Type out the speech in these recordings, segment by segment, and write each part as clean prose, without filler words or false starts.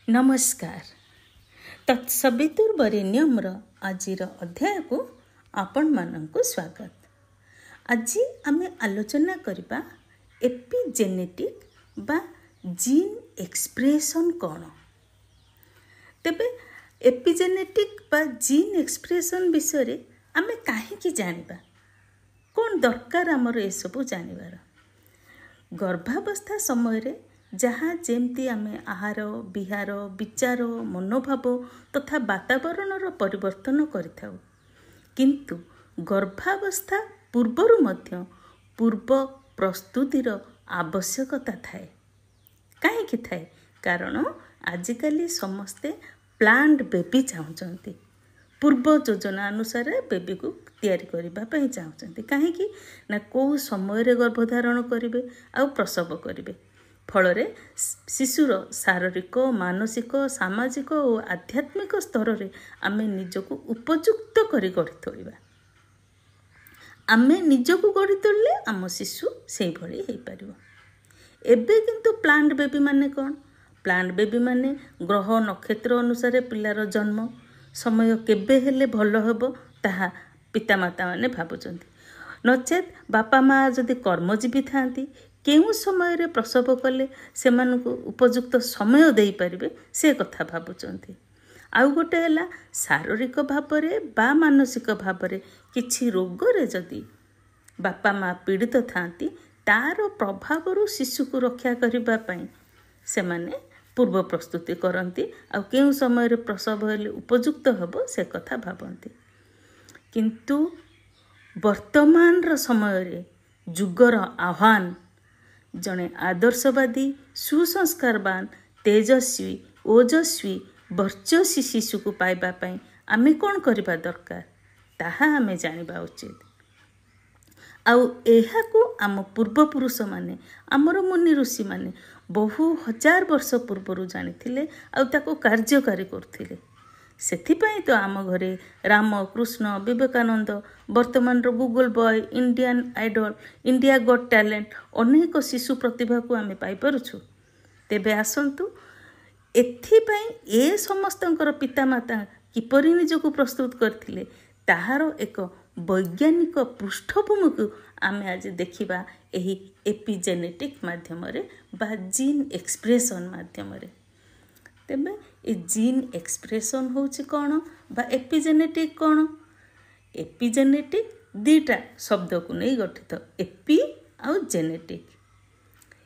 नमस्कार। तत्सवितुर्वरेण्यम्र आजिर अध्याय को आपण मानंकु स्वागत। आज आमे आलोचना करबा एपिजेनेटिक बा जीन एक्सप्रेशन कौन। तेबे एपिजेनेटिक बा जीन एक्सप्रेशन विषय आमे काहेकि जानिबा, कौन दरकार आमर ए सब जानिबार। गर्भावस्था समय रे जहाँ जेमती आमे आहार विहार विचार मनोभाव तथा वातावरणर परिवर्तन करिथाउ, किंतु गर्भावस्था पूर्वरु मध्य पूर्व प्रस्तुतिर आवश्यकता थाए। काहेकि थाए? कारण आजिकाली समस्ते प्लांट बेबी चाहूचंती, पूर्व योजना अनुसार बेबी को तैयारी करबा पई चाहूचंती। काहेकि ना को समय रे गर्भधारण करिवे आ प्रसव करिवे, फल शिशुर शारीरिक मानसिक सामाजिक और आध्यात्मिक स्तर रे आमे निजको उपयुक्त करी गढ़ी तोलिबा। आमे निजको गढ़ी तोलिले आम शिशु से भली हेई परिबो। एबे किंतु प्लांट बेबी माने कौन? प्लांट बेबी माने ग्रह नक्षत्र अनुसार पिलार जन्म समय केबे हेले भल हेबो ताहा पितामाता माने भाबुचंती। नचेत बापा माँ जदि कर्मजीवी थांती केउ समय रे प्रसव कले सेमानकु उपयुक्त समय देई परिबे से कथा भाबुचंती। आउ गोटे हैला शारीरिक भावरे बा मानसिक भावरे किछि रोग रे जदि बापा माँ पीड़ित थांती तार प्रभावरु शिशु को रक्षा करिबा पई सेमाने पूर्व प्रस्तुति करती। आ केउ समय रे प्रसव हेले उपयुक्त हेबो से कथा भाबंती। किंतु वर्तमान रो समय रे जुगर आह्वान जने आदर्शवादी सुसंस्कारवान तेजस्वी ओजस्वी वर्चस्वी शिशु को पाइबा पई आमे कोन करिबा दरकार ताहा आमे जानिबा उचित। आउ एहाकू आम पूर्वपुरुष माने आमर मुनि ऋषि माने बहु हजार वर्ष पूर्वरु जानिथिले आउ ताको कार्यकारी करथिले। सेथिपाई तो आम घरे राम कृष्ण विवेकानंद वर्तमान रो Google boy Indian Idol India Got Talent अनेक शिशु प्रतिभा को आमे पाई परछु। तेबे आसंतु एथिपाई ए समस्तंकर पितामाता किपरि निजको प्रस्तुत करथिले ताहार एक वैज्ञानिक पृष्ठभूमि को आमे आज देखिबा एही एपिजेनेटिक माध्यम रे बा जीन एक्सप्रेशन माध्यम रे। तेबे ए जीन एक्सप्रेशन होची कौन बा एपिजेनेटिक कौन? एपिजेनेटिक दीटा शब्द को नहीं गठित, एपी आउ जेनेटिक।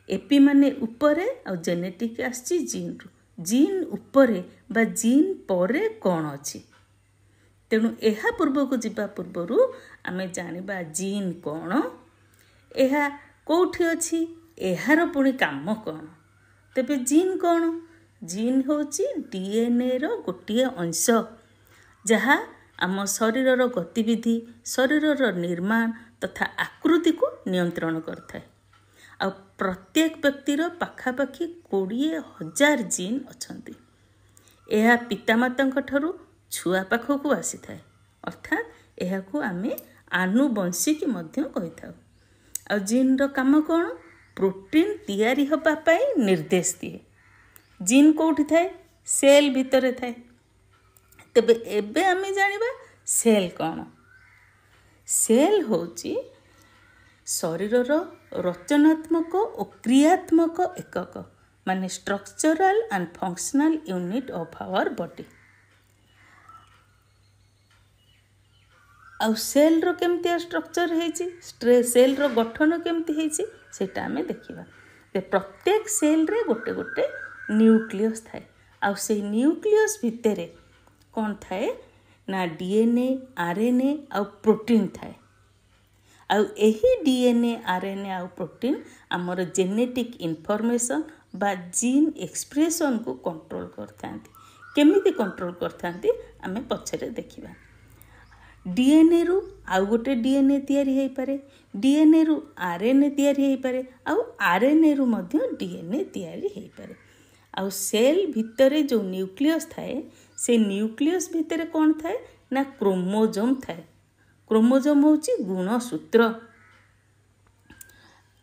एपी माने उपरे आउ जेनेटिक आछि जीन रु। जीन उपरे बा जीन परे कौन अछि, तेणु एहा पूर्व को जिबा पूर्वरु आमे जानिबा जीन कौन, एहा कोठी अछि, एहार पुणी काम कौन। तेबे जीन कौन? जीन होची डीएनए रो गोटिए अंश जहा आम शरीर रो गतिविधि शरीर रो निर्माण तथा आकृति को नियंत्रण करथाय। आ प्रत्येक व्यक्तिर पाखापाखि 20,000 जीन अछंती। एहा पितामातांक ठारू छुआ पाखकू आसी थाए, अर्थात एहाकू आमे आनुवंशिक मध्य कहिथाउ। आ जीन रो काम कोन? प्रोटीन तैयारी होबा पई निर्देश दिए। जीन कोठी थाए? सेल भितरे थाए। तेबे एबे आमे जानिबा सेल कौन। सेल होची शरीर रो रचनात्मक और क्रियात्मक एकक माने structural and functional unit of our body. आउ सेल रो केमती स्ट्रक्चर हेची, सेल रो गठन केमती हेची सेटा आमे देखिबा। ते प्रत्येक सेल रे गोटे गोटे न्यूक्लियस थाए। आउ से न्यूक्लियस भितरे कौन थाए ना डीएनए आरएनए आउ प्रोटीन थाए। आउ एही डीएनए आरएनए आउ प्रोटीन आमर जेनेटिक इनफॉरमेशन बा जीन एक्सप्रेशन को कंट्रोल करथांती। केमिति कंट्रोल करथांती आमे पछरे देखिबा। डीएनए रु आउ गोटे डीएनए तैयारी हेई पारे, डीएनए रु आरएनए तैयारी हेई पारे, आउ आरएनए रु मध्य डीएनए तैयारी हेई पारे। आउ सेल भितरे जो न्यूक्लियस थाए से न्यूक्लियस भितरे कौन थाए ना क्रोमोजोम थाए। क्रोमोजोम होची गुणसूत्र।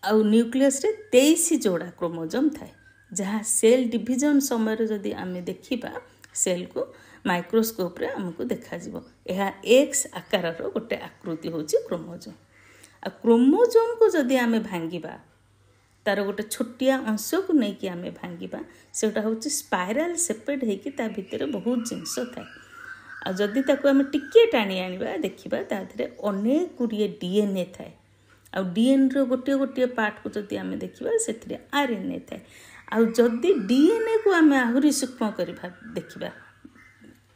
आउ न्यूक्लियस रे 23 जोड़ा क्रोमोजोम थाए। जहाँ सेल डिविजन समय जदि आम देखा सेल को माइक्रोस्कोप रे आमको देखा यह एक्स आकार गोटे आकृति होची क्रोमोजोम। आ क्रोमोजोम को जदि आम भांगिबा तार गोटे छोटिया अंश को लेकिन आम भांगिबा सेटा होची स्पाइराल सेपेड होगी ता भितर बहुत जिनस थाए। आ जदि ताको आम टिके टाणी आनिबा देखिबा ता धरे अनेक गुड़िए डीएनए थाए। आ डीएनए रो गोटे गोटे पार्ट को जदि आम देखिबा सेथिरे आरएनए थाए। आ जदि डीएनए को आम आहुरी सूक्ष्म करबा देखिबा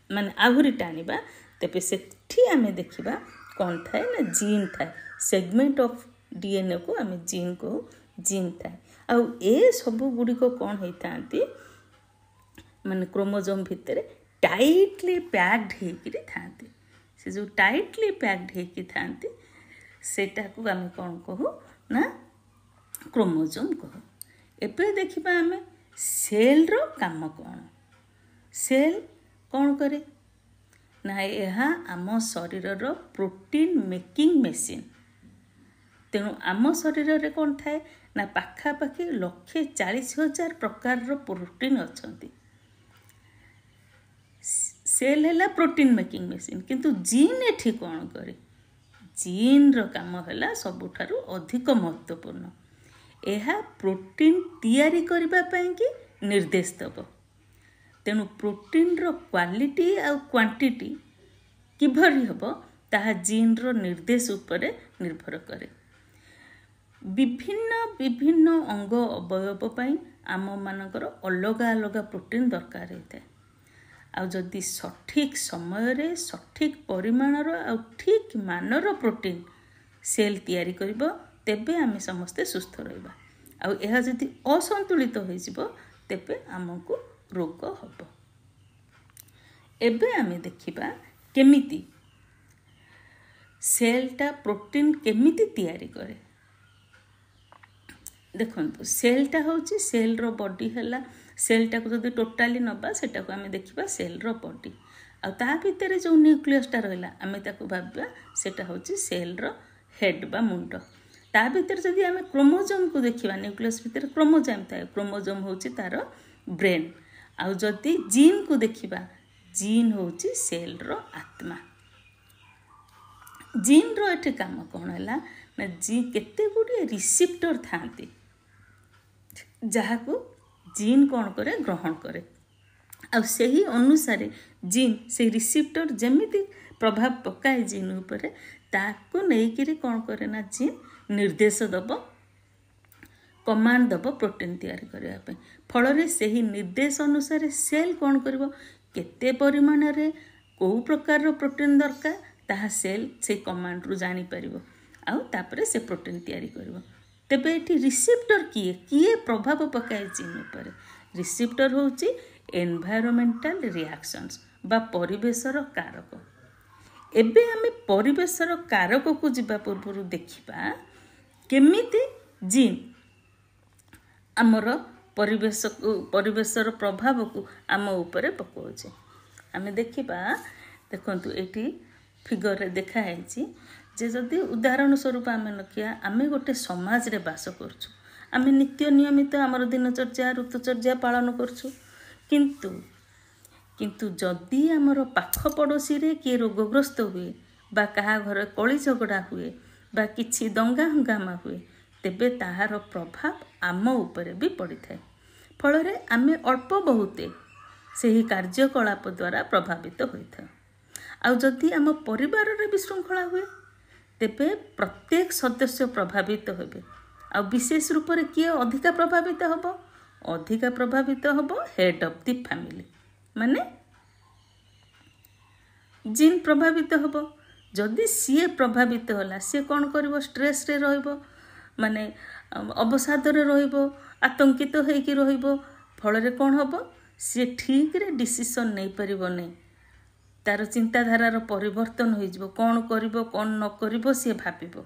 माने आहुरी टाणीबा तेबे सेठी आम देखिबा कौन थाए ना जीन थाए। सेगमेंट ऑफ डीएनए को आम जीन को जीन थाए। आउ ए सब गुड़िक कौन होता माने क्रोमोजोम भितर टाइटली पैक्ड होकर थांती। से जो टाइटली पैक्ड होकर थांती सेटा को आम कौन कहू ना क्रोमोजोम कहू। एबे देखिबा आम सेल रो काम कौन। सेल कौन करे ना यह आम शरीर रो प्रोटीन मेकिंग मेसीन। तेणु आम शरीर रे कौन थाए ना पाखापाखि 140,000 प्रकार रो प्रोटीन अच्छी। सेल है प्रोटीन मेकिंग मेसीन किंतु जीन एठी कौन करे। जीन रो काम है सबुठारु अधिक महत्वपूर्ण। यह प्रोटीन तैयारी करबा पई कि निर्देश दब। तेणु प्रोटीन रो क्वालिटी आ क्वांटिटी किभरी हबो ताहा जीन रो निर्देश उपरे निर्भर करे। विभिन्न विभिन्न अंग अवयव पई आम मानकर अलग अलग प्रोटीन दरकार होता है। आ जदि सठिक समय रे सठिक परिमाणर आ ठीक मानर प्रोटीन सेल तैयारी करिबो तेबे आमे समस्ते सुस्थ रहिबा। आ यह जदि असंतुलित होइजिबो तेबे आमको रोग हबो। एबे आमे देखिबा केमिति सेलटा प्रोटीन केमिति तैयारी करे। देखो सेलटा होची सेल रो बॉडी हैला। सेलटा को जदि टोटाली नबा सेटा को आमे देखिबा सेल रो बॉडी। आ ता भितर जो न्यूक्लियसटा रहला आमे ताको भाबबा सेटा होची सेल रो हेड बा मुंड। ता भितर जदि आमे क्रोमोजोम को देखिबा न्यूक्लियस भितर क्रोमोजोम थाए। क्रोमोजोम होची तार ब्रेन। आ जदि जीन को देखिबा जीन होची सेल रो आत्मा। जीन रो एठी काम कोन हैला ना जी केते गुडी रिसेप्टर थांती जहाँ को जीन कौन करे ग्रहण करे। आ सही अनुसार जीन से रिसेप्टर जमिति प्रभाव पकाए जीन उपरे ताको नेकिरी कौन करे ना जीन निर्देश दब कमांड दब प्रोटीन तैयारी करबा पे। फल रे सही निर्देश अनुसार सेल कौन करिवो केते परिमाण रे को प्रकार रो प्रोटीन दरकार ताहा सेल से कमांड रु जानी परिवो आ तापरे से प्रोटीन तैयारी करिवो। तेबे एठी रिसेप्टर किए किए प्रभाव पकाए जीन उपरे। रिसेप्टर होची एनवायरमेंटल रिएक्शंस बा परिवेशर कारक। एबे आमे परिवेशर कारक को जिबा पूर्व देखिबा केमिति जीन आमर परिवेशर प्रभाव को आम उपरे पकाउछे। आमे देखिबा देखंतु एठी फिगर रे देखा है जे जदि उदाहरण स्वरूप आम नखिया आम गोटे समाज रे बास करछु। आम नित्य नियमित आमर दिनचर्या ऋतुचर्या पालन करछु। किंतु किंतु जदि आमर पाख पड़ोसी रे किए रोगग्रस्त हुए बा कहा घर कली झगड़ा हुए बा किछि दंगा हंगामा हुए तेबे ताहार प्रभाव आम उपरे भी पड़ी थाए। फल रे आमे अल्प बहुते सही कार्यकलाप द्वारा प्रभावित होइथा। आ जदि आम परिवार रे विशृंखला हुए तेबे प्रत्येक सदस्य प्रभावित होबे। आ विशेष रूप रे किए अधिका प्रभावित होबो अधिका प्रभावित होबो हेड ऑफ द फैमिली माने जीन प्रभावित होबो। जदि सीए प्रभावित होला सी कौन करिवो स्ट्रेस रे रहइबो माने अवसाद रे रहइबो आतंकित होइकी रहइबो। फल रे कौन होबो सी ठीक रे डिसीजन नै परिबो नै। तार चिंताधारार परिवर्तन हो कौन करिबो कौन न करिबो सी भाबिबो।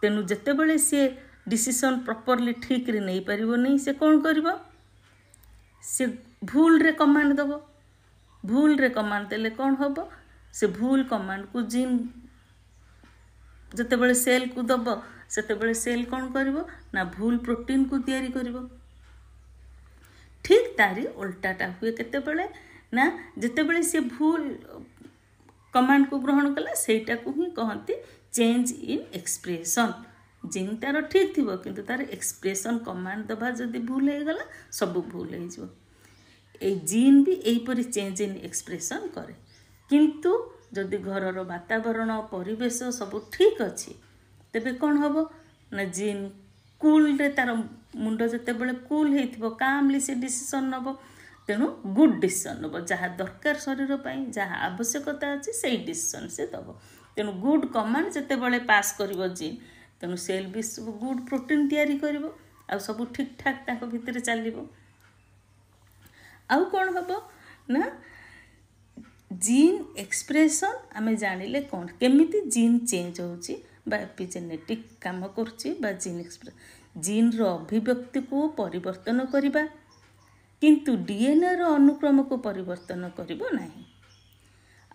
तेनु जेतेबेले सी डिसीजन प्रॉपरली ठीक रे नहीं परिबो नहीं से कौन करिबो से भूल रे कमांड दबो। भूल रे कमांड देले कौन होबो से भूल कमांड को जीन जेतेबेले सेल को दबो सेतेबेले सेल कौन करिबो ना भूल प्रोटीन को तैयारी करिबो। ठीक तारी उल्टाटा हुए केतेबेले ना जितेबेले से भूल कमांड को ग्रहण कला सेटा को ही कहती चेंज इन एक्सप्रेशन। जिन तार ठीक थी किंतु तार एक्सप्रेशन कमांड दबा जदि भूल हो गला सब भूल हो जीन भी यहीपरि चेंज इन एक्सप्रेशन करे। किंतु जदि घरर वातावरण परिवेश सब ठीक अच्छी तेबे कौन हम ना जीन कूल रे तार मुंड जितेबाला कूल हो कामली से डिसीजन नब तेणु गुड डिसीजन नब जहाँ दरकार शरीर पर जहाँ आवश्यकता अच्छी से डिसीजन से दब। तेणु गुड कमांड जितेबाला पास कर जीन तेणु सेल भी सब गुड प्रोटीन तैयारी कर सब ठीक ठाक ताक भितर चलो। आउ कौन हम ना जीन एक्सप्रेशन आमे जानिले कौन केमिति जीन चेंज होची बा एपिजेनेटिक काम करची बा जीन एक्सप्रेस जीन रो अभिव्यक्ति को परिवर्तन करिबा किंतु डीएनए रो अनुक्रम को परिवर्तन करिबो नाही।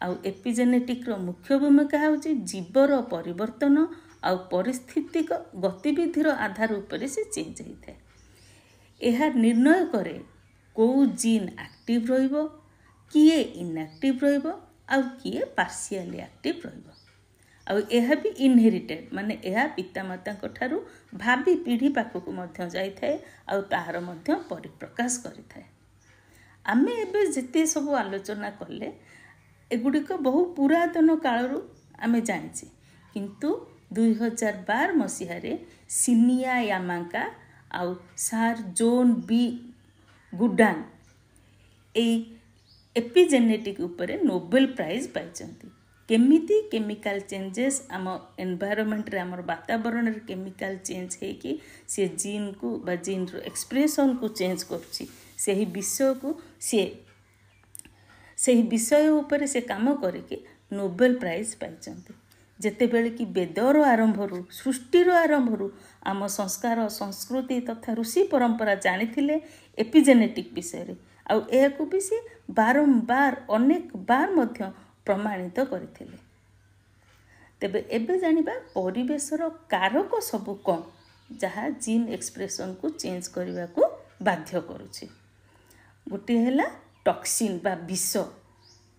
आउ एपिजेनेटिक रो मुख्य भूमिका होची जीवर परिवर्तन आउ परिस्थितिक गतिविधिर आधार उपरे से चेंज होइଥାଏ। यह निर्णय करे को जीन एक्टिव रहिबो किए इनएक्टिव रहिबो आउ किए पार्शियली एक्टिव रहिबो। आउ यह भी इनहेरिटेड माने यह पितामाता ठारू भावी पीढ़ी पाखक मध्य जाइଥାଏ आउ ताहार मध्य परिप्रकाश करिଥାଏ। आमे एबे जेते सब आलोचना कले एगुड़िक बहु पुरातन कालरू आमे जानिछे किंतु 2012 मसीहारे सिनिया यामाका आउ सार जोन बी गुडान ए एपिजेनेटिक उपरे नोबेल प्राइज पाइचंती। केमिति केमिकल चेंजेस आम एनवायरनमेंट रे आम वातावरण रे केमिकल चेंज है कि से जीन को बा जीन रो एक्सप्रेशन को चेंज करछि सेही विषय को सेही विषय उपरे से काम करके नोबेल प्राइज पाइचंती। जेतेबेले कि वेदर आरंभरू सृष्टिर आरंभरू आम संस्कार संस्कृति तथा ऋषि परंपरा जानिथिले एपिजेनेटिक विषय रे आउ एहाकू भी से बारंबार अनेक बार मध्य प्रमाणित करथिले। तेबे एबे जानिबा परिवेशर कारक सब कौन जहाँ जीन एक्सप्रेशन को चेंज करने को बाध्य करुछि। गोटे हैला टॉक्सिन बा विष।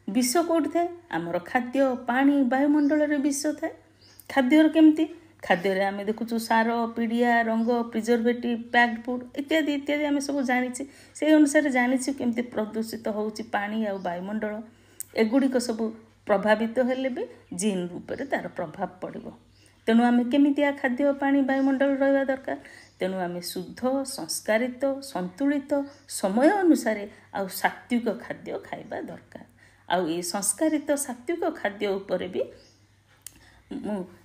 विष कौट थाए आमर खाद्य पानी वायुमंडल रे विष थाए। खाद्यर केमती खाद्य आम देखुचु सार पीड़िया रंग प्रिजर्वेटिव पैक्ड फूड इत्यादि इत्यादि आम सब जानी से अनुसार जानी केमती प्रदूषित होउछि पानी आ वायुमंडल एगुड़िक सब प्रभावित हेले भी जीन रूप में तार प्रभाव पड़ो। तेणु आम केमितिया खाद्य पानी वायुमंडल रहा दरकार। तेणु आम शुद्ध संस्कारित संतुलित समय अनुसार आउ सात्विक खाद्य खाइबा दरकार। आउ ये संस्कारित सात्विक खाद्य उपरे भी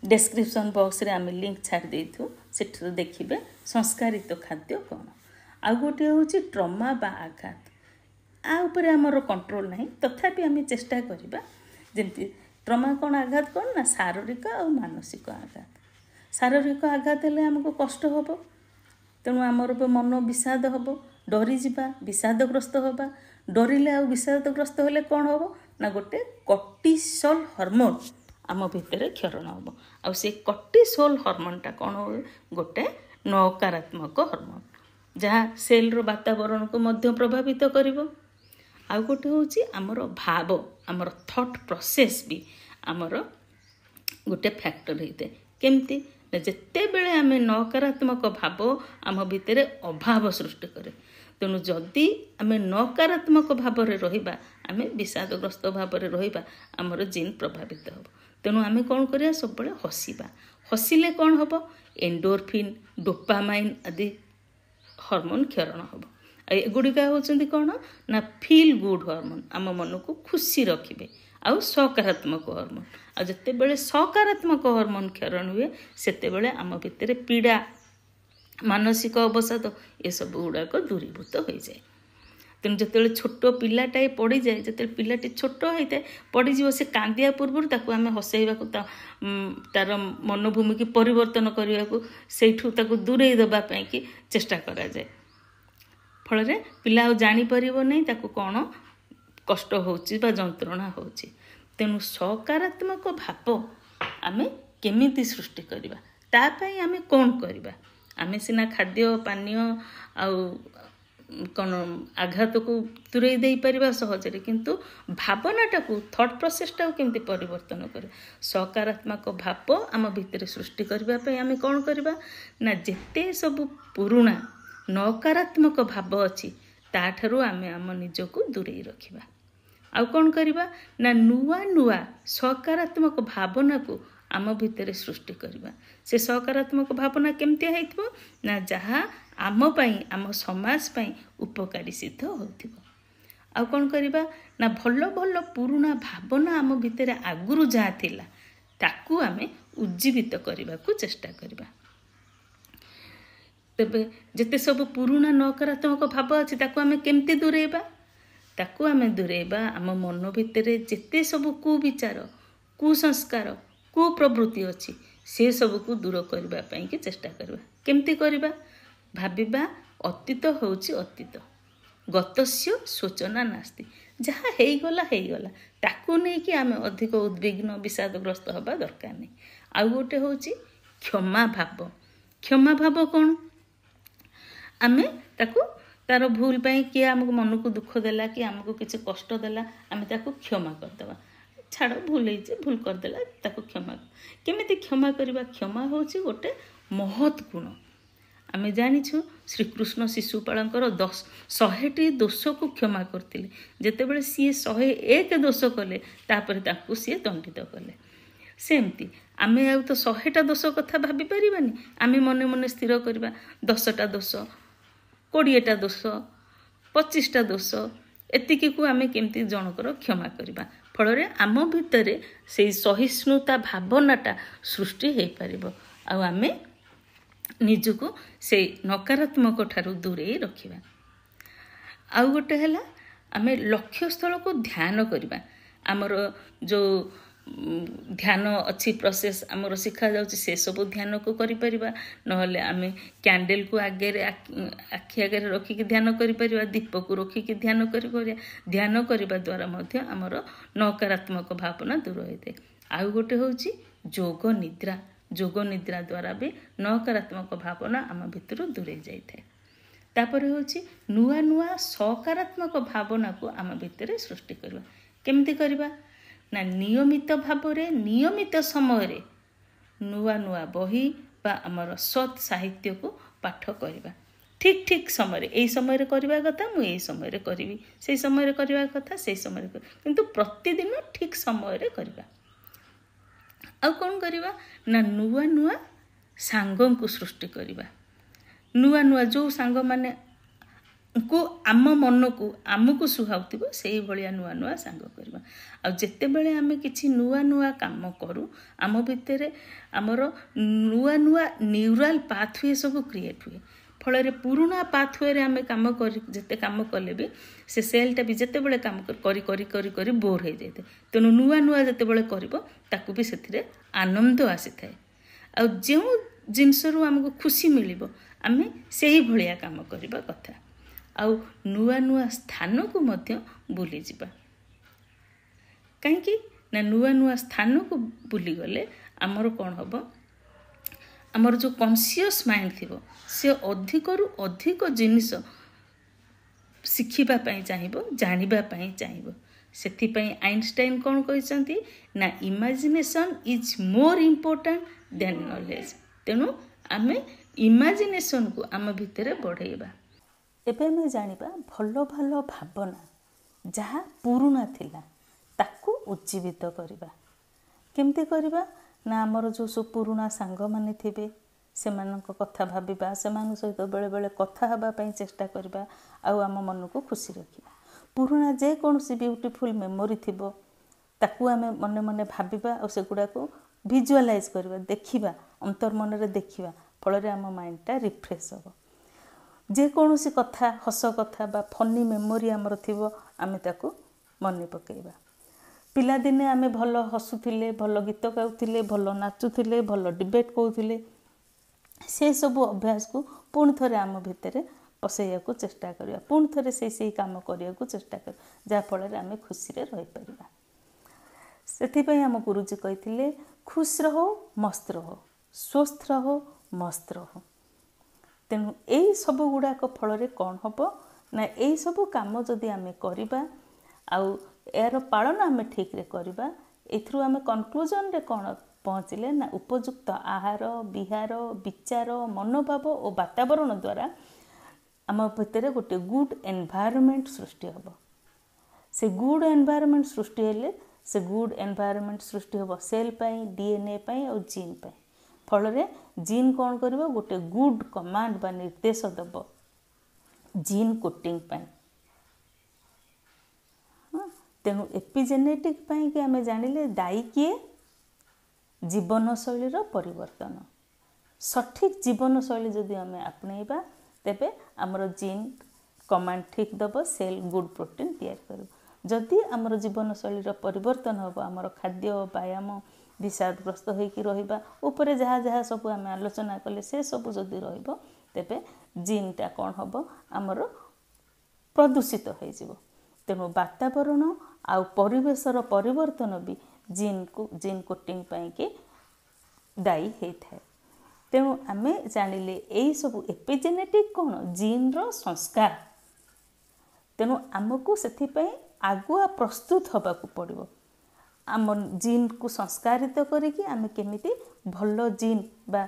डिस्क्रिप्शन बॉक्स रे आमे लिंक छाड़ देथु सेठर देखिबे संस्कारित खाद्य कौन। आ गोटे होची ट्रमा बा आघात आ ऊपर हमर कंट्रोल नहीं तथापि आमे चेष्टा करिबा जेंति ट्रमा कौन आघात कौन ना शारीरिक और मानसिक आघात। शारीरिक आघात हेले हमको कष्ट होबो तेणु आमर मन विषाद होबो डरी जिबा विषादग्रस्त होबा डरिले आ विषादग्रस्त हेले कौन होबो ना गोटे कॉर्टिसोल हार्मोन आम भितर क्षरण हम आ से कॉर्टिसोल हार्मोनटा कौन हो गोटे नकारात्मक हार्मोन जहाँ सेल रो वातावरण को मध्य प्रभावित करिवो। आ गोटे होची आमर भाव आमर थॉट प्रोसेस भी आमर गोटे फैक्टर होते केमती जेते बेले आमे नकारात्मक भाव आम भितर अभाव सृष्टि करे। तेणु जदि आमे नकारात्मक भाव रे रहिबा आमे विषादग्रस्त भाव रे रहिबा आमर जीन प्रभावित हो। तेणु आमे कौन करिया सब बड़े हसिबा हसिले कौन हम एंडोरफिन डोपामाइन आदि हार्मोन क्षरण हम। एगुड़िका होचंदी कौन ना फील गुड हार्मोन आम मन को खुशी रखिबे आउ सकारात्मक हार्मोन आ जते बेले सकारात्मक हार्मोन क्षरण हुए सेते बेले आम भितर पीड़ा मानसिक अवसाद ये सब गुड़ाक दूरीभूत हो जाए। तेणु जो छोट पिलाटाए पड़ जाए जो पिलाटी छोट होता है पड़ज से कांदिया पूर्व ताकू आम हसैवा तार मनोभूमि की परिवर्तन करने को सेठू ताकू दूरे देवाई कि चेष्टा करा जाए। फल पिला जापर नहीं ताकू कौन कष्ट होची बा जंत्रणा होची। तेणु सकारात्मक भाव आमे केमिति सृष्टि करबा तापाई आमे कौन करबा। आमे सिना खाद्य पानीय କ'ଣ ଆଘାତକୁ ଦୂରେଇ ଦେଇପାରିବା ସହଜରେ, କିନ୍ତୁ ଭାବନାଟାକୁ ଥଟ୍ ପ୍ରୋସେସଟାକୁ କେମିତି ପରିବର୍ତ୍ତନ କରେ। ସକାରାତ୍ମକ ଭାବ ଆମ ଭିତରେ ସୃଷ୍ଟି କରିବା ପାଇଁ ଆମେ କ'ଣ କରିବା ନା ଯେତେ ସବୁ ପୁରୁଣା ନକାରାତ୍ମକ ଭାବ ଅଛି ତାଠାରୁ ଆମେ ଆମ ନିଜକୁ ଦୂରେଇ ରଖିବା। ଆଉ କ'ଣ କରିବା ନା ନୂଆ ନୂଆ ସକାରାତ୍ମକ ଭାବନାକୁ ଆମ ଭିତରେ ସୃଷ୍ଟି କରିବା। ସେ ସକାରାତ୍ମକ ଭାବନା କେମିତିଆ ହେଇଥିବ ନା ଯାହା ଆମ ପାଇଁ ଆମ ସମାଜ ପାଇଁ ଉପକାରୀ ସିଦ୍ଧ ହେଉଥିବ। ଆଉ କ'ଣ କରିବା ନା ଭଲ ଭଲ ପୁରୁଣା ଭାବନା ଆମ ଭିତରେ ଆଗରୁ ଯାହା ଥିଲା ତାକୁ ଆମେ ଉଜ୍ଜୀବିତ କରିବାକୁ ଚେଷ୍ଟା କରିବା। ତେବେ ଯେତେ ସବୁ ପୁରୁଣା ନକାରାତ୍ମକ ଭାବ ଅଛି ତାକୁ ଆମେ କେମିତି ଦୂରେଇବା? ତାକୁ ଆମେ ଦୂରେଇବା ଆମ ମନ ଭିତରେ ଯେତେ ସବୁ କୁବିଚାର, କୁସଂସ୍କାର, କୁପ୍ରବୃତ୍ତି ଅଛି ସେ ସବୁକୁ ଦୂର କରିବା ପାଇଁକି ଚେଷ୍ଟା କରିବା। କେମିତି କରିବା? ଭାବିବା ଅତୀତ ହେଉଛି ଅତୀତ, ଗତସ୍ୟ ଶୋଚନା ନାସ୍ତି। ଯାହା ହେଇଗଲା ହେଇଗଲା, ତାକୁ ନେଇକି ଆମେ ଅଧିକ ଉଦ୍ବିଗ୍ନ ବିଷାଦଗ୍ରସ୍ତ ହେବା ଦରକାର ନାହିଁ। ଆଉ ଗୋଟେ ହେଉଛି କ୍ଷମା ଭାବ। କ୍ଷମା ଭାବ କ'ଣ? ଆମେ ତାକୁ ତାର ଭୁଲ ପାଇଁ କିଏ ଆମକୁ ମନକୁ ଦୁଃଖ ଦେଲା କି ଆମକୁ କିଛି କଷ୍ଟ ଦେଲା ଆମେ ତାକୁ କ୍ଷମା କରିଦେବା। ଛାଡ଼, ଭୁଲ ହେଇଛି, ଭୁଲ କରିଦେଲା, ତାକୁ କ୍ଷମା। କେମିତି କ୍ଷମା କରିବା? କ୍ଷମା ହେଉଛି ଗୋଟେ ମହତ୍ ଗୁଣ। ଆମେ ଜାଣିଛୁ ଶ୍ରୀକୃଷ୍ଣ ଶିଶୁପାଳଙ୍କର 100ଟି ଦୋଷକୁ କ୍ଷମା କରିଥିଲେ। ଯେତେବେଳେ ସିଏ 101 ଦୋଷ କଲେ ତାପରେ ତାଙ୍କୁ ସିଏ ଦଣ୍ଡିତ କଲେ। ସେମିତି ଆମେ ଆଉ ତ 100ଟା ଦୋଷ କଥା ଭାବିପାରିବାନି। ଆମେ ମନେ ମନେ ସ୍ଥିର କରିବା 10ଟା ଦୋଷ, 20ଟା ଦୋଷ, 25ଟା ଦୋଷ, ଏତିକିକୁ ଆମେ କେମିତି ଜଣଙ୍କର କ୍ଷମା କରିବା। ଫଳରେ ଆମ ଭିତରେ ସେଇ ସହିଷ୍ଣୁତା ଭାବନାଟା ସୃଷ୍ଟି ହେଇପାରିବ ଆଉ ଆମେ ନିଜକୁ ସେଇ ନକାରାତ୍ମକ ଠାରୁ ଦୂରେଇ ରଖିବା। ଆଉ ଗୋଟେ ହେଲା ଆମେ ଲକ୍ଷ୍ୟସ୍ଥଳକୁ ଧ୍ୟାନ କରିବା। ଆମର ଯେଉଁ ଧ୍ୟାନ ଅଛି ପ୍ରୋସେସ୍ ଆମର ଶିଖାଯାଉଛି ସେସବୁ ଧ୍ୟାନକୁ କରିପାରିବା। ନହେଲେ ଆମେ କ୍ୟାଣ୍ଡେଲକୁ ଆଖି ଆଗରେ ରଖିକି ଧ୍ୟାନ କରିପାରିବା, ଦୀପକୁ ରଖିକି ଧ୍ୟାନ କରିପାରିବା। ଧ୍ୟାନ କରିବା ଦ୍ୱାରା ମଧ୍ୟ ଆମର ନକାରାତ୍ମକ ଭାବନା ଦୂର ହୋଇଥାଏ। ଆଉ ଗୋଟେ ହେଉଛି ଯୋଗ ନିଦ୍ରା। ଯୋଗ ନିଦ୍ରା ଦ୍ୱାରା ବି ନକାରାତ୍ମକ ଭାବନା ଆମ ଭିତରୁ ଦୂରେଇ ଯାଇଥାଏ। ତାପରେ ହେଉଛି ନୂଆ ନୂଆ ସକାରାତ୍ମକ ଭାବନାକୁ ଆମ ଭିତରେ ସୃଷ୍ଟି କରିବା। କେମିତି କରିବା ନା ନିୟମିତ ଭାବରେ ନିୟମିତ ସମୟରେ ନୂଆ ନୂଆ ବହି ବା ଆମର ସତ୍ ସାହିତ୍ୟକୁ ପାଠ କରିବା। ଠିକ୍ ଠିକ୍ ସମୟରେ, ଏଇ ସମୟରେ କରିବା କଥା ମୁଁ ଏଇ ସମୟରେ କରିବି, ସେଇ ସମୟରେ କରିବା କଥା ସେଇ ସମୟରେ କରିବି, କିନ୍ତୁ ପ୍ରତିଦିନ ଠିକ୍ ସମୟରେ କରିବା। ଆଉ କ'ଣ କରିବା ନା ନୂଆ ନୂଆ ସାଙ୍ଗଙ୍କୁ ସୃଷ୍ଟି କରିବା। ନୂଆ ନୂଆ ଯେଉଁ ସାଙ୍ଗମାନେ ଆମ ମନକୁ ଆମକୁ ସୁହାଉଥିବ ସେଇଭଳିଆ ନୂଆ ନୂଆ ସାଙ୍ଗ କରିବା। ଆଉ ଯେତେବେଳେ ଆମେ କିଛି ନୂଆ ନୂଆ କାମ କରୁ ଆମ ଭିତରେ ଆମର ନୂଆ ନୂଆ ନ୍ୟୁରାଲ ପାଥୱେ ସବୁ କ୍ରିଏଟ୍ ହୁଏ। ଫଳରେ ପୁରୁଣା ପାଥୱେରେ ଆମେ ଯେତେ କାମ କଲେ ବି ସେ ସେଲ୍ଟା ବି ଯେତେବେଳେ କାମ କରି କରି କରି କରି ବୋର୍ ହେଇଯାଇଥାଏ। ତେଣୁ ନୂଆ ନୂଆ ଯେତେବେଳେ କରିବ ତାକୁ ବି ସେଥିରେ ଆନନ୍ଦ ଆସିଥାଏ। ଆଉ ଯେଉଁ ଜିନିଷରୁ ଆମକୁ ଖୁସି ମିଳିବ ଆମେ ସେଇଭଳିଆ କାମ କରିବା କଥା। ଆଉ ନୂଆ ନୂଆ ସ୍ଥାନକୁ ମଧ୍ୟ ବୁଲିଯିବା। କାହିଁକି ନା ନୂଆ ନୂଆ ସ୍ଥାନକୁ ବୁଲିଗଲେ ଆମର କ'ଣ ହେବ, ଆମର ଯେଉଁ କନସିୟସ୍ ମାଇଣ୍ଡ ଥିବ ସେ ଅଧିକରୁ ଅଧିକ ଜିନିଷ ଶିଖିବା ପାଇଁ ଚାହିଁବ, ଜାଣିବା ପାଇଁ ଚାହିଁବ। ସେଥିପାଇଁ ଆଇନଷ୍ଟାଇନ୍ କ'ଣ କହିଛନ୍ତି ନା imagination is more important than knowledge. ତେଣୁ ଆମେ ଇମାଜିନେସନ୍କୁ ଆମ ଭିତରେ ବଢ଼େଇବା। ଏବେ ଆମେ ଜାଣିବା ଭଲ ଭଲ ଭାବନା ଯାହା ପୁରୁଣା ଥିଲା ତାକୁ ଉଜ୍ଜୀବିତ କରିବା। କେମିତି କରିବା ନା ଆମର ଯେଉଁ ସବୁ ପୁରୁଣା ସାଙ୍ଗମାନେ ଥିବେ ସେମାନଙ୍କ କଥା ଭାବିବା, ସେମାନଙ୍କ ସହିତ ବେଳେବେଳେ କଥା ହେବା ପାଇଁ ଚେଷ୍ଟା କରିବା ଆଉ ଆମ ମନକୁ ଖୁସି ରଖିବା। ପୁରୁଣା ଯେକୌଣସି ବିୟୁଟିଫୁଲ୍ ମେମୋରି ଥିବ ତାକୁ ଆମେ ମନେ ମନେ ଭାବିବା ଆଉ ସେଗୁଡ଼ାକୁ ଭିଜୁଆଲାଇଜ୍ କରିବା, ଦେଖିବା, ଅନ୍ତର୍ମନରେ ଦେଖିବା। ଫଳରେ ଆମ ମାଇଣ୍ଡଟା ରିଫ୍ରେଶ୍ ହେବ। ଯେକୌଣସି କଥା, ହସ କଥା ବା ଫନି ମେମୋରି ଆମର ଥିବ ଆମେ ତାକୁ ମନେ ପକାଇବା। ପିଲାଦିନେ ଆମେ ଭଲ ହସୁଥିଲେ, ଭଲ ଗୀତ ଗାଉଥିଲେ, ଭଲ ନାଚୁଥିଲେ, ଭଲ ଡିବେଟ୍ କରୁଥିଲେ, ସେସବୁ ଅଭ୍ୟାସକୁ ପୁଣି ଥରେ ଆମ ଭିତରେ ପସେଇବାକୁ ଚେଷ୍ଟା କରିବା। ପୁଣି ଥରେ ସେଇ କାମ କରିବାକୁ ଚେଷ୍ଟା କରିବା, ଯାହାଫଳରେ ଆମେ ଖୁସିରେ ରହିପାରିବା। ସେଥିପାଇଁ ଆମ ଗୁରୁଜୀ କହିଥିଲେ ଖୁସ୍ ରହୋ ମସ୍ତ ରହୋ, ସ୍ୱସ୍ଥ ରହୋ ମସ୍ତ ରହୋ। ତେଣୁ ଏଇ ସବୁ ଗୁଡ଼ାକ ଫଳରେ କ'ଣ ହେବ ना यही सब काम जदि आम करवा आउ यार पालन आम ठीक रे करवा एथरू आम कनक्लूजन रे कौन पहुँचले ना उपयुक्त आहार विहार विचार मनोभाव और वातावरण द्वारा आम भितर गोटे गुड एनवायरनमेंट सृष्टि हम से गुड एनवायरनमेंट सृष्टि हेले से गुड एनवायरनमेंट सृष्टि हम सेल पाई डीएनए पाई और जीन पाई फल रे जीन कौन करिवो गोटे गुड कमांड बा निर्देश दब जीन कोटिंग पाई तेणु एपिजेनेटिक पाई कि आमे जानिले दायी किए जीवन शैली परिवर्तन सठिक जीवन शैली जदि आमे अपनेबा तेबे हमर जीन कमांड ठीक दब सेल गुड प्रोटीन तैयार कर जदि आमर जीवन शैली परिवर्तन हम आमर खाद्य व्यायाम विषादग्रस्त होइकी रहिबा ऊपर जहाँ जहाँ सब आम आलोचना कले से सब जदि रहिबो तेबे जीनटा कौन हम आमर प्रदूषित हो जिवो तेणु वातावरण आउ परिवेशर परिवर्तन भी जीन कोटिंग पाई के दायी होता है तेणु आम जानिले यही सब एपिजेनेटिक कौन जीन रो संस्कार तेणु आमको से आगुआ प्रस्तुत होबाकू पड़िबो आम जीन को संस्कारित करिकी आम केमिति भल जीन बा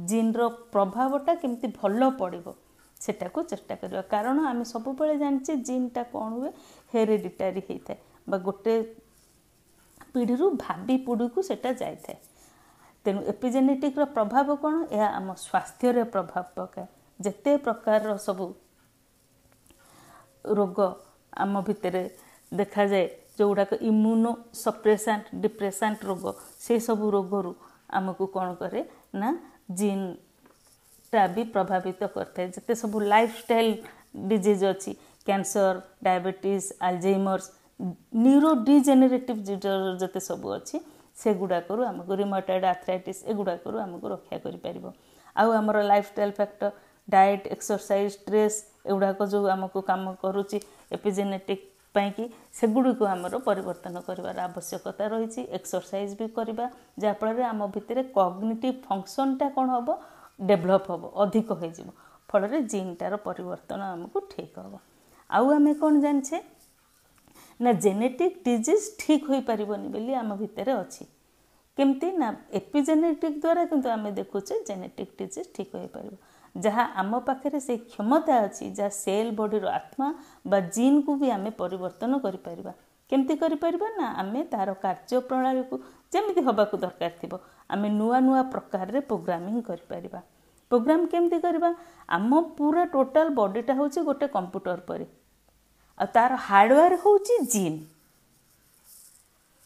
जीन रो प्रभावटा केमिति भल पड़िबो सेटा को चेष्टा करबा कारण आम सब बेले जानचे जीनटा कौन हुए हेरिडिटारी होता है बा गोटे पीढ़ी रु भाबी पीढ़ी को सेटा जाय थाए तेणु एपिजेनेटिक रो प्रभाव कौन यह आम स्वास्थ्य रे प्रभाव पकाए जेते प्रकार रो सब रोग आम भितर देखा जाए जो गुड़ाक इम्यूनो सप्रेसेंट डिप्रेसेंट रोग से सब रोगरू आमको कौन करे ना जीन टा भी प्रभावित करता है जिते सब लाइफस्टाइल डिजीज अच्छी cancer diabetes Alzheimer's neuro degenerative disorder जते सब अच्छी से गुड़ाक आमको रिमोटॉइड आर्थराइटिस एगुड़ाक आमको रक्षा कर आमर lifestyle factor diet exercise stress एगुड़ाक जो आमको काम करुच्ची एपिजेनेटिक पाई सेगुड़ी आमर परिवर्तन कर आवश्यकता रही एक्सरसाइज भी करवा जहाँफल आम भितर कॉग्निटिव फंक्शनटा कौन हम डेभलप हम अधिक हो फल जीनटार परिवर्तन आमको ठीक हम आम कौन जाने ना जेनेटिक डिजीज ठीक हो पारबनी बोली आम भितर अच्छी केमती ना एपिजेनेटिक द्वारा किंतु आम देखुचे जेनेटिक डिजीज ठीक हो पार जहाँ आम पाखे से क्षमता अच्छी जहाँ सेल बॉडीर आत्मा बा जीन को भी आम परिवर्तन करिपरिबा केमती करिपरिबा ना आम तार कार्य प्रणाली को जमिति हबाकू दरकार थिबो आम नुआ नुआ प्रकार रे प्रोग्रामिंग करिपरिबा प्रोग्राम केमती करबा आम पूरा टोटल बॉडीटा होची गोटे कंप्यूटर परे आ तार हार्डवेयर होची जीन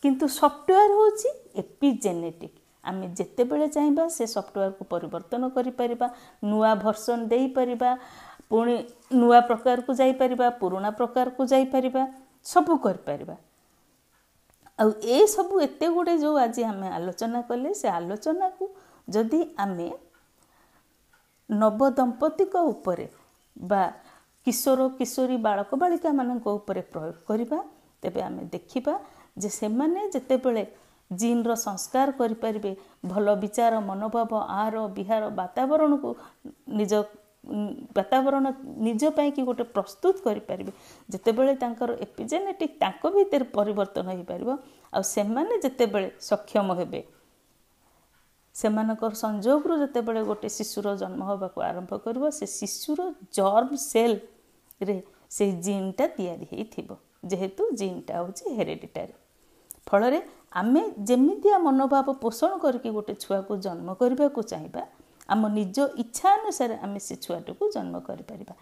किंतु सॉफ्टवेयर होची एपिजेनेटिक आम जिते बड़े चाहिए से सॉफ्टवेयर को परिवर्तन करिपरिबा नुआ वर्जन दे परिबा पुणी नुआ प्रकार को जाई परिबा पुराना प्रकार को जाई परिबा सब करिपरिबा आ ए सब एते गुडे जो आज आम आलोचना कले से आलोचना को जदि आमे नवदंपति को ऊपर बा किशोर किशोरी बालक बालिका मानक ऊपर प्रयोग करिबा तेबे आमे देखिबा जे से माने जेते बेले जीन रो संस्कार करिपारिबे भल विचार मनोभाव आहार विहार वातावरण को निज वातावरण निज पाई कि गोटे प्रस्तुत करिपारिबे जेते बेले तांकर एपिजेनेटिक तांको भीतर परिवर्तन होई पारिबो आ से माने जेते बेले सक्षम हेबे सेमानकर संजोग रो जेते बेले गोटे शिशुर जन्म होबा को आरंभ करबो से शिशुर जर्म सेल रे से जीनटा तैयारी हेई थिबो जेहेतु जीनटा होची हेरिडिटारी फल रे आमे जेमितिया मनोभाव पोषण करके गोटे छुआ को जन्म करबा को चाहिबा आम निज इच्छा अनुसार आमे से छुआटा को जन्म करि परिबा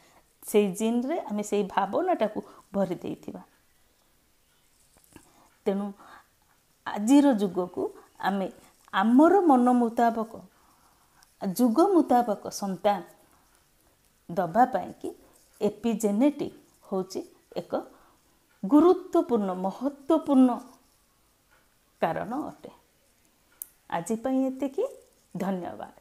से जीन रे आमे से भावनाटा को भरि देइथिबा तेनु आजिर जुग को आमे आमर मन मुताबक जुग मुताबक संतान दबा पाई कि एपिजेनेटिक होची एक गुरुत्वपूर्ण महत्वपूर्ण कारण अटे। आज एतिकी धन्यवाद।